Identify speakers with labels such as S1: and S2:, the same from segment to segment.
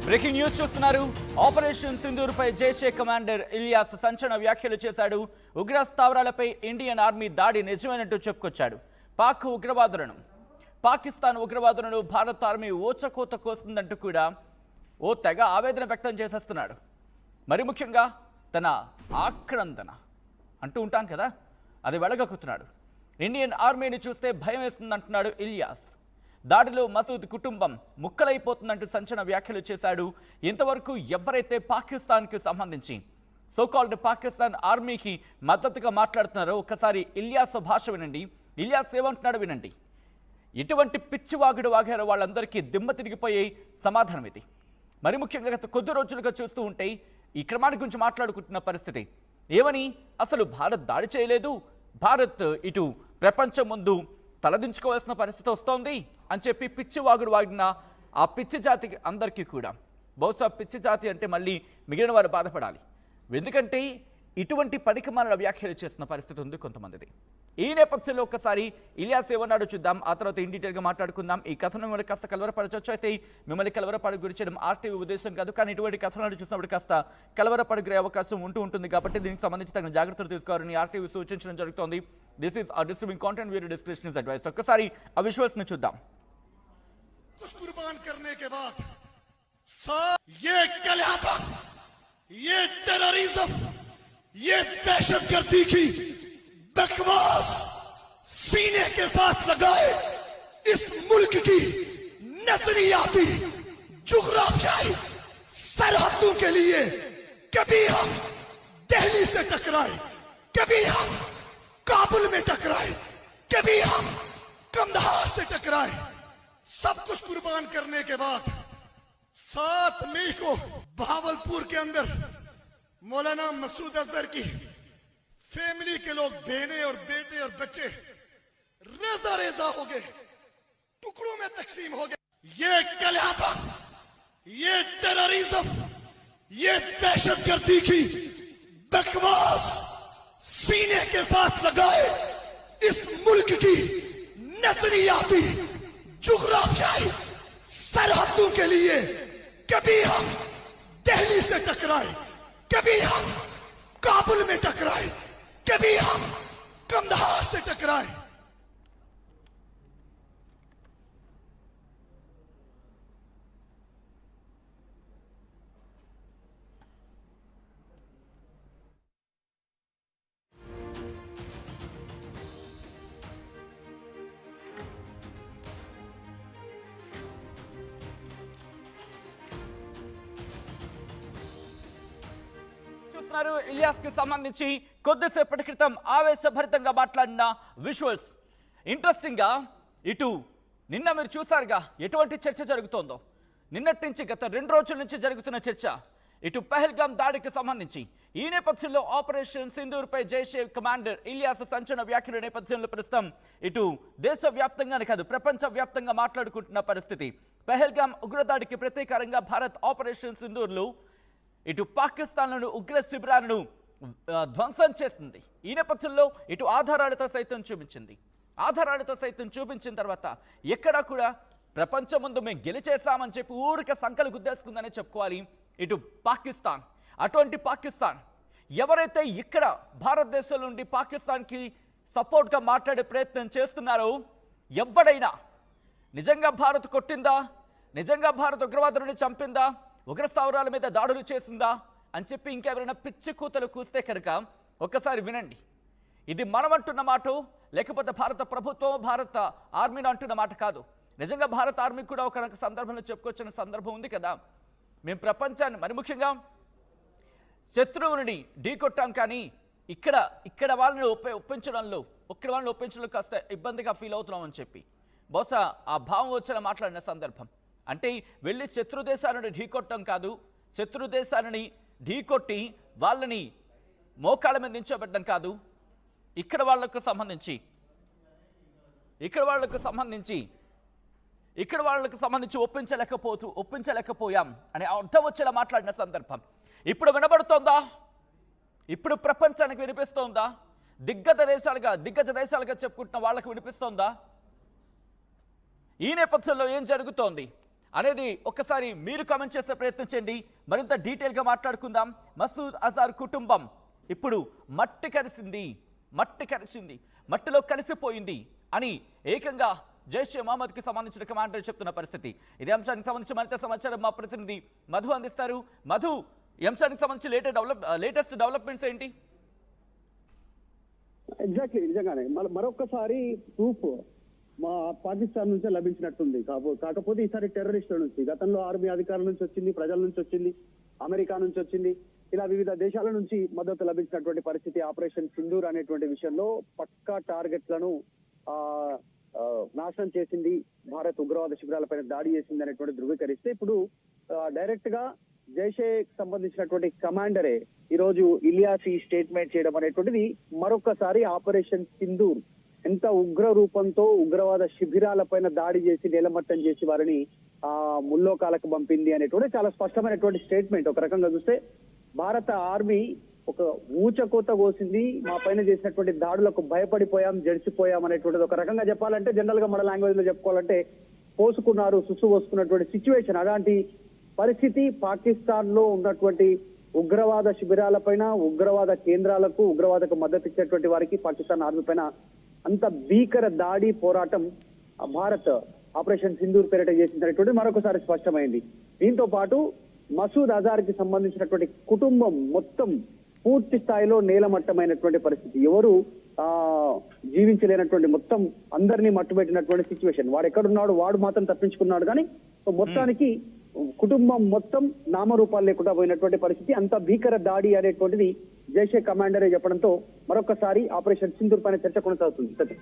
S1: Breaking news చూస్తున్నారు. Operation సింధూర్పై Jaish-e commander Ilyas సంచలన వ్యాఖ్యలు చేశాడు. ఉగ్ర స్థావరాలపై ఇండియన్ ఆర్మీ దాడి నిజమైనట్టు చెప్పుకొచ్చాడు. పాకిస్తాన్ ఉగ్రవాదులను భారత ఆర్మీ ఓచకోత కోస్తుందంటూ కూడా ఓ తెగ ఆవేదన వ్యక్తం చేసేస్తున్నాడు. మరి ముఖ్యంగా తన ఆక్రందన అంటూ ఉంటాం కదా, అది వెలగక్కుతున్నాడు. ఇండియన్ ఆర్మీని చూస్తే భయం వేస్తుందంటున్నాడు ఇలియాస్. దాడిలో మసూద్ కుటుంబం ముక్కలైపోతుందంటూ సంచలన వ్యాఖ్యలు చేశాడు. ఇంతవరకు ఎవరైతే పాకిస్తాన్కి సంబంధించి సోకాల్డ్ పాకిస్తాన్ ఆర్మీకి మద్దతుగా మాట్లాడుతున్నారో ఒక్కసారి ఇలియాస్ భాష వినండి. ఇలియాస్ ఏమంటున్నాడు వినండి. ఇటువంటి పిచ్చివాగుడు వాగారో వాళ్ళందరికీ దిమ్మ తిరిగిపోయే సమాధానం ఇది. మరి ముఖ్యంగా గత కొద్ది రోజులుగా చూస్తూ ఉంటే ఈ క్రమాన్ని గురించి మాట్లాడుకుంటున్న పరిస్థితి ఏమని, అసలు భారత్ దాడి చేయలేదు, భారత్ ఇటు ప్రపంచం ముందు తలదించుకోవాల్సిన పరిస్థితి వస్తోంది అని చెప్పి పిచ్చి వాగుడు వాగిన ఆ పిచ్చి జాతికి అందరికీ కూడా బహుశా పిచ్చి జాతి అంటే మళ్ళీ మిగిలిన వారు బాధపడాలి. ఎందుకంటే ఇటువంటి పనికిమాలిన వ్యాఖ్యలు చేసిన పరిస్థితి ఉంది కొంతమందిది. ఈ నేపథ్యంలో ఒక్కసారి ఇలియాస్ ఏమన్నాడో చూద్దాం. ఆ తర్వాత ఇన్ డీటెయిల్గా మాట్లాడుకుందాం. ఈ కథను మిమ్మల్ని కాస్త కలవరపరచొచ్చు. అయితే మిమ్మల్ని కలవరపడి గురి చేయడం ఆర్టీవీ ఉద్దేశం కాదు, కానీ ఇటువంటి కథనాలు చూసినప్పుడు కాస్త కలవరపడిగే అవకాశం ఉంటుంది కాబట్టి దీనికి సంబంధించి తగిన జాగ్రత్తలు తీసుకోవాలని ఆర్టీవీ సూచించడం జరుగుతోంది. దిస్ ఈస్ ఆ distributing content video description is advice. ఒక్కసారి ఆ విజువల్స్ ని చూద్దాం.
S2: ये दहशतगर्दी की बकवास सीने के साथ लगाए इस मुल्क की नजरियाती जुग्राफियाई सरहदों के लिए कभी हम दिल्ली से टकराए, कभी हम काबुल में टकराए, कभी हम कंधार से टकराए. सब कुछ कुर्बान करने के बाद 7 मई को भावलपुर के अंदर मौलाना मसूद अजहर की फैमिली के लोग बहने और बेटे और बच्चे रेजा रेजा हो गए, टुकड़ों में तकसीम हो गए. ये कलयापन, ये टेररिज्म, ये दहशतगर्दी की बकवास सीने के साथ लगाए इस मुल्क की नजरियाती जुग्राफियाई सरहदों के लिए कभी हम दिल्ली से टकराए, कभी हम काबुल में टकराए, कभी हम कंधार से टकराए.
S1: ఇలియాస్ కి సంబంధించి కొద్దిసేపటి క్రితం ఆవేశభరితంగా మాట్లాడిన విజువల్స్. ఇంట్రెస్టింగ్ గా ఇటు నిన్న మీరు చూసారుగా ఎటువంటి చర్చ జరుగుతోందో. నిన్నటి నుంచి గత 2 రోజుల నుంచి జరుగుతున్న చర్చ ఇటు పహల్గామ్ దాడికి సంబంధించి. ఈ నేపథ్యంలో ఆపరేషన్ సింధూర్పై జైషే కమాండర్ ఇలియాస్ సంచలన వ్యాఖ్యల నేపథ్యంలో ప్రస్తుతం ఇటు దేశవ్యాప్తంగానే కాదు ప్రపంచ వ్యాప్తంగా మాట్లాడుకుంటున్న పరిస్థితి. పహల్గామ్ ఉగ్రదాడికి ప్రతీకారంగా భారత్ ఆపరేషన్ సింధూర్లో ఇటు పాకిస్తాన్లను ఉగ్ర శిబిరాలను ధ్వంసం చేసింది. ఈ నేపథ్యంలో ఇటు ఆధారాలతో సైతం చూపించిన తర్వాత ఎక్కడా కూడా ప్రపంచం ముందు మేము గెలిచేసామని చెప్పి ఊరిక సంకలు గుద్దేసుకుందనే చెప్పుకోవాలి ఇటు పాకిస్తాన్. అటువంటి పాకిస్తాన్ ఎవరైతే ఇక్కడ భారతదేశం నుండి పాకిస్తాన్కి సపోర్ట్గా మాట్లాడే ప్రయత్నం చేస్తున్నారో, ఎవడైనా నిజంగా భారత్ కొట్టిందా, నిజంగా భారత్ ఉగ్రవాదులను చంపిందా, ఉగ్ర స్థావరాల మీద దాడులు చేసిందా అని చెప్పి ఇంకెవరైనా పిచ్చి కూతలు కూస్తే కనుక ఒక్కసారి వినండి. ఇది మనం అంటున్న మాట, లేకపోతే భారత ప్రభుత్వం భారత ఆర్మీని అంటున్న మాట కాదు. నిజంగా భారత ఆర్మీ కూడా ఒక సందర్భంలో చెప్పుకొచ్చిన సందర్భం ఉంది కదా. మేము ప్రపంచాన్ని మరి ముఖ్యంగా శత్రువుని ఢీకొట్టాం, కానీ ఇక్కడ వాళ్ళని ఒప్పించడంలో కాస్త ఇబ్బందిగా ఫీల్ అవుతున్నాం అని చెప్పి బహుశా ఆ భావం వచ్చేలా మాట్లాడిన సందర్భం. అంటే వెళ్ళి శత్రు దేశాలను ఢీకొట్టడం కాదు, శత్రు దేశాలని ఢీకొట్టి వాళ్ళని మోకాళ్ళ మీద నించోబెట్టడం కాదు. ఇక్కడ వాళ్లకు సంబంధించి ఒప్పించలేకపోయాం అనే అర్థం వచ్చేలా మాట్లాడిన సందర్భం. ఇప్పుడు వినబడుతోందా? ఇప్పుడు ప్రపంచానికి వినిపిస్తోందా? దిగ్గజ దేశాలుగా చెప్పుకుంటున్న వాళ్ళకు వినిపిస్తోందా? ఈ నేపథ్యంలో ఏం జరుగుతోంది? అనేది ఒక్కసారి మీరు కామెంట్ చేసే ప్రయత్నం చేయండి. మరింత డీటెయిల్గా మాట్లాడుకుందాం. మసూద్ అజార్ కుటుంబం ఇప్పుడు మట్టి కరిసింది, మట్టిలో కలిసిపోయింది అని ఏకంగా జైషే మహమ్మద్కి సంబంధించిన కమాండర్ చెప్తున్న పరిస్థితి. ఇదే అంశానికి సంబంధించి మరింత సమాచారం మా ప్రతినిధి మధు అందిస్తారు. మధు, ఈ అంశానికి సంబంధించి లేటెస్ట్ డెవలప్మెంట్స్ ఏంటి?
S3: ఎగ్జాక్ట్లీ, నిజంగానే మరొకసారి ప్రూఫ్ మా పాకిస్తాన్ నుంచే లభించినట్టుంది. కాకపోతే ఈసారి టెర్రరిస్టుల నుంచి, గతంలో ఆర్మీ అధికారుల నుంచి వచ్చింది, ప్రజల నుంచి వచ్చింది, అమెరికా నుంచి వచ్చింది, ఇలా వివిధ దేశాల నుంచి మద్దతు లభించినటువంటి పరిస్థితి. ఆపరేషన్ సింధూర్ అనేటువంటి విషయంలో పక్కా టార్గెట్లను నాశనం చేసింది భారత్, ఉగ్రవాద శిబిరాలపైన దాడి చేసింది అనేటువంటి ధృవీకరిస్తే ఇప్పుడు డైరెక్ట్ గా జైషే సంబంధించినటువంటి కమాండరే ఈ రోజు ఇలియాస్ ఈ స్టేట్మెంట్ చేయడం అనేటువంటిది మరొకసారి ఆపరేషన్ సింధూర్ ఎంత ఉగ్ర రూపంతో ఉగ్రవాద శిబిరాలపైన దాడి చేసి నేలమట్టం చేసి వారిని ముల్లోకాలకు పంపింది అనేటువంటి చాలా స్పష్టమైనటువంటి స్టేట్మెంట్. ఒక రకంగా చూస్తే భారత ఆర్మీ ఒక ఊచకోత కోసింది, మా పైన చేసినటువంటి దాడులకు భయపడిపోయాం, జడిచిపోయాం అనేటువంటిది. ఒక రకంగా చెప్పాలంటే, జనరల్ గా మన లాంగ్వేజ్ లో చెప్పుకోవాలంటే పోసుకున్నారు, సుసు పోసుకున్నటువంటి సిచ్యువేషన్. అలాంటి పరిస్థితి పాకిస్తాన్ లో ఉన్నటువంటి ఉగ్రవాద శిబిరాలపైన, ఉగ్రవాద కేంద్రాలకు, ఉగ్రవాదకు మద్దతు ఇచ్చేటువంటి వారికి పాకిస్తాన్ ఆర్మీ పైన అంత భీకర దాడి పోరాటం భారత్ ఆపరేషన్ సింధూర్ పేరిట చేసినటువంటి మరొకసారి స్పష్టమైంది. దీంతో పాటు మసూద్ అజార్ కి సంబంధించినటువంటి కుటుంబం మొత్తం పూర్తి స్థాయిలో నేలమట్టమైనటువంటి పరిస్థితి. ఎవరు జీవించలేనటువంటి, మొత్తం అందరినీ మట్టుబెట్టినటువంటి సిచ్యువేషన్. వాడు ఎక్కడున్నాడు, వాడు మాత్రం తప్పించుకున్నాడు, కానీ మొత్తానికి కుటుంబం మొత్తం నామరూపాలు లేకుండా పోయినటువంటి పరిస్థితి. అంత భీకర దాడి అనేటువంటిది జైషే కమాండరే చెప్పడంతో మరొకసారి ఆపరేషన్ సింధూర్ పైన చర్చ కొనసాగుతుంది.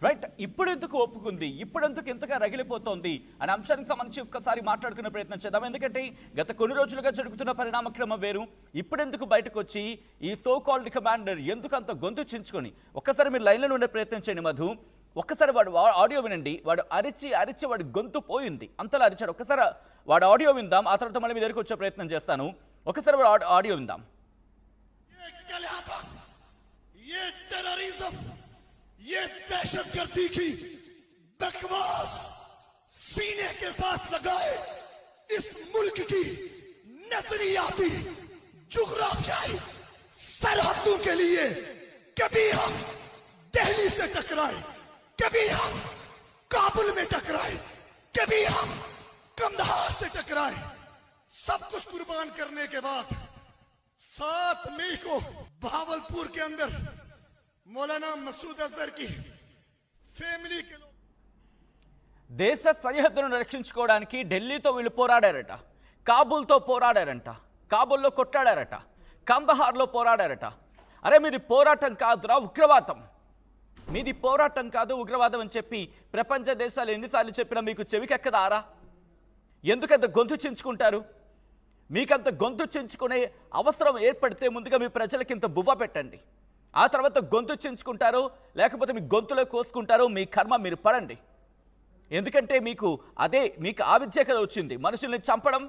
S1: రైట్, ఇప్పుడు ఎందుకు ఒప్పుకుంది, ఇప్పుడు ఎందుకు ఇంతగా రగిలిపోతోంది అనే అంశానికి సంబంధించి ఒక్కసారి మాట్లాడుకునే ప్రయత్నం చేద్దాం. ఎందుకంటే గత కొన్ని రోజులుగా జరుగుతున్న పరిణామక్రమం వేరు. ఇప్పుడు ఎందుకు బయటకు వచ్చి ఈ సో కాల్డ్ కమాండర్ ఎందుకు అంత గొంతు చించుకొని, ఒక్కసారి మీరు లైన్లో ఉండే ప్రయత్నం చేయండి మధు. ఒక్కసారి వాడు ఆడియో వినండి. వాడు అరిచి వాడి గొంతు పోయింది, అంతలా అరిచాడు. ఒక్కసారి వాడు ఆడియో విందాం, ఆ తర్వాత మళ్ళీ మీ దగ్గరికి వచ్చే ప్రయత్నం చేస్తాను. ఒకసారి వాడు ఆడియో విందాం.
S2: ये दहशतगर्दी की बकवास सीने के साथ लगाए इस मुल्क की नजरियाती जुग्राफियाई सरहदों के लिए कभी हम दिल्ली से टकराए, कभी हम काबुल में टकराए, कभी हम कंधार से टकराए। सब कुछ कुर्बान करने के बाद 7 मई को भावलपुर के अंदर मौलाना मसूद अजहर की ఫ్యామిలీ के लोग
S1: దేశ సరిహద్దును రక్షించుకోవడానికి ఢిల్లీతో వీళ్ళు పోరాడారట, కాబూల్తో పోరాడారంట, కాబూల్లో కొట్టాడారట, కందహార్లో పోరాడారట. అరే మీది పోరాటం కాదురా ఉగ్రవాదం, మీది పోరాటం కాదు ఉగ్రవాదం అని చెప్పి ప్రపంచ దేశాలు ఎన్నిసార్లు చెప్పినా మీకు చెవికెక్కదారా? ఎందుకంత గొంతు చించుకుంటారు? మీకంత గొంతు చించుకునే అవసరం ఏర్పడితే ముందుగా మీ ప్రజలకి ఇంత బువ్వ పెట్టండి, ఆ తర్వాత గొంతు చించుకుంటారు, లేకపోతే మీ గొంతులో కోసుకుంటారు, మీ కర్మ మీరు పడండి. ఎందుకంటే మీకు ఆ విద్య కదా వచ్చింది, మనుషుల్ని చంపడం,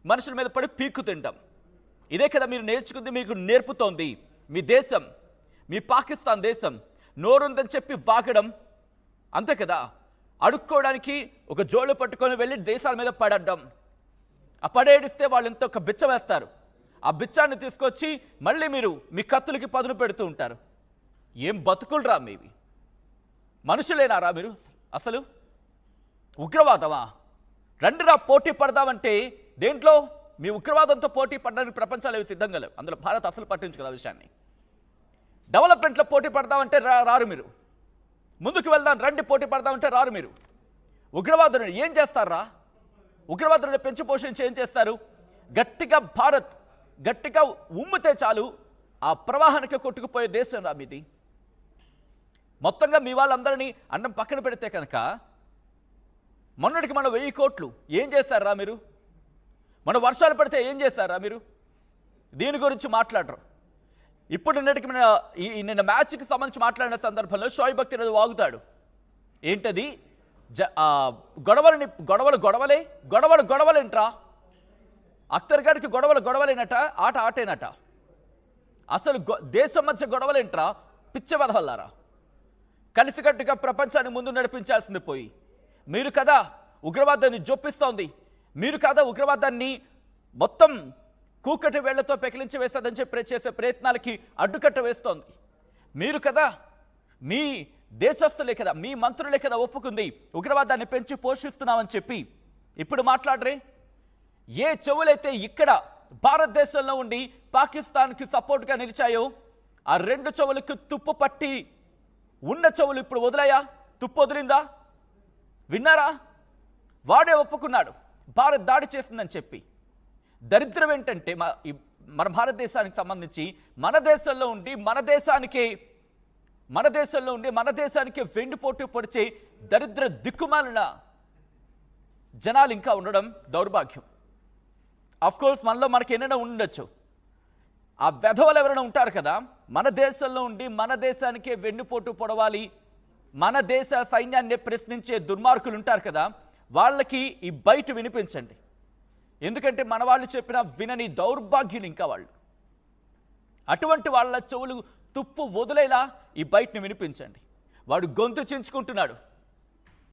S1: మనుషుల మీద పడి పీక్కు తినడం. ఇదే కదా మీరు నేర్చుకుంది, మీకు నేర్పుతోంది మీ దేశం, మీ పాకిస్తాన్ దేశం. నోరుందని చెప్పి వాగడం, అంతే కదా. అడుక్కోవడానికి ఒక జోళ్ళు పట్టుకొని వెళ్ళి దేశాల మీద పడడం, ఆ పడేడిస్తే వాళ్ళు ఎంత ఒక బిచ్చ వేస్తారు, ఆ బిచ్చాన్ని తీసుకొచ్చి మళ్ళీ మీరు మీ కత్తులకి పదును పెడుతూ ఉంటారు. ఏం బతుకులరా మీవి? మనుషులేనారా మీరు? అసలు ఉగ్రవాదమా? రండిరా పోటీ పడదామంటే దేంట్లో? మీ ఉగ్రవాదంతో పోటీ పడడానికి ప్రపంచాలు ఏవి సిద్ధంగా లేవు. అందులో భారత్ అసలు పట్టించుకున్న విషయాన్ని. డెవలప్మెంట్లో పోటీ పడదామంటే రారు మీరు. ముందుకు వెళ్దాం రండి పోటీ పడదామంటే రారు మీరు. ఉగ్రవాదుని ఏం చేస్తారా? ఉగ్రవాదుని పెంచి పోషించి ఏం చేస్తారు? గట్టిగా ఉమ్మితే చాలు ఆ ప్రవాహానికి కొట్టుకుపోయే దేశం రా మీది. మొత్తంగా మీ వాళ్ళందరినీ అన్నం పక్కన పెడితే కనుక మొన్నటికి మన 1000 కోట్లు ఏం చేశారా మీరు? మన వర్షాలు పడితే ఏం చేశారా మీరు? దీని గురించి మాట్లాడరు. ఇప్పుడు నిన్న మ్యాచ్కి సంబంధించి మాట్లాడిన సందర్భంలో షోయిబ్ అఖ్తర్ వాగుతాడు. ఏంటది? గొడవలేంట్రా? అఖ్తర్ గారికి గొడవలేనట, ఆటేనట. అసలు దేశం మధ్య గొడవలేంట్రా? పిచ్చి వెధవల్లారా? కలిసికట్టుగా ప్రపంచాన్ని ముందు నడిపించాల్సింది పోయి మీరు కదా ఉగ్రవాదాన్ని జొప్పిస్తోంది, మీరు కదా ఉగ్రవాదాన్ని మొత్తం కూకటి వేళ్లతో పెకిలించి వేసేదని చెప్పి చేసే ప్రయత్నాలకి అడ్డుకట్ట వేస్తోంది, మీరు కదా, మీ దేశస్తులే కదా, మీ మంత్రులే కదా ఒప్పుకుంది ఉగ్రవాదాన్ని పెంచి పోషిస్తున్నామని చెప్పి ఇప్పుడు మాట్లాడరే? ఏ చెవులైతే ఇక్కడ భారతదేశంలో ఉండి పాకిస్తాన్కి సపోర్ట్గా నిలిచాయో ఆ రెండు చెవులకు తుప్పు పట్టి ఉన్న చెవులు ఇప్పుడు వదిలాయా? తుప్పు వదిలిందా? విన్నారా? వాడే ఒప్పుకున్నాడు భారత్ దాడి చేసిందని చెప్పి. దరిద్రం ఏంటంటే మన భారతదేశానికి సంబంధించి మన దేశంలో ఉండి మన దేశానికి వెండిపోటు పొడిచే దరిద్ర దిక్కుమాలిన జనాలు ఇంకా ఉండడం దౌర్భాగ్యం. కోర్స్ మనలో మనకి ఎన్నైనా ఉండొచ్చు, ఆ వెధవలు ఎవరైనా ఉంటారు కదా, మన దేశంలో ఉండి మన దేశానికే వెన్నుపోటు పొడవాలి, మన దేశ సైన్యాన్ని ప్రశ్నించే దుర్మార్గులు ఉంటారు కదా, వాళ్ళకి ఈ బయట వినిపించండి. ఎందుకంటే మన వాళ్ళు చెప్పిన వినని దౌర్భాగ్యులు ఇంకా వాళ్ళు. అటువంటి వాళ్ళ చెవులు తుప్పు వదిలేలా ఈ బయటని వినిపించండి. వాడు గొంతు చించుకుంటున్నాడు,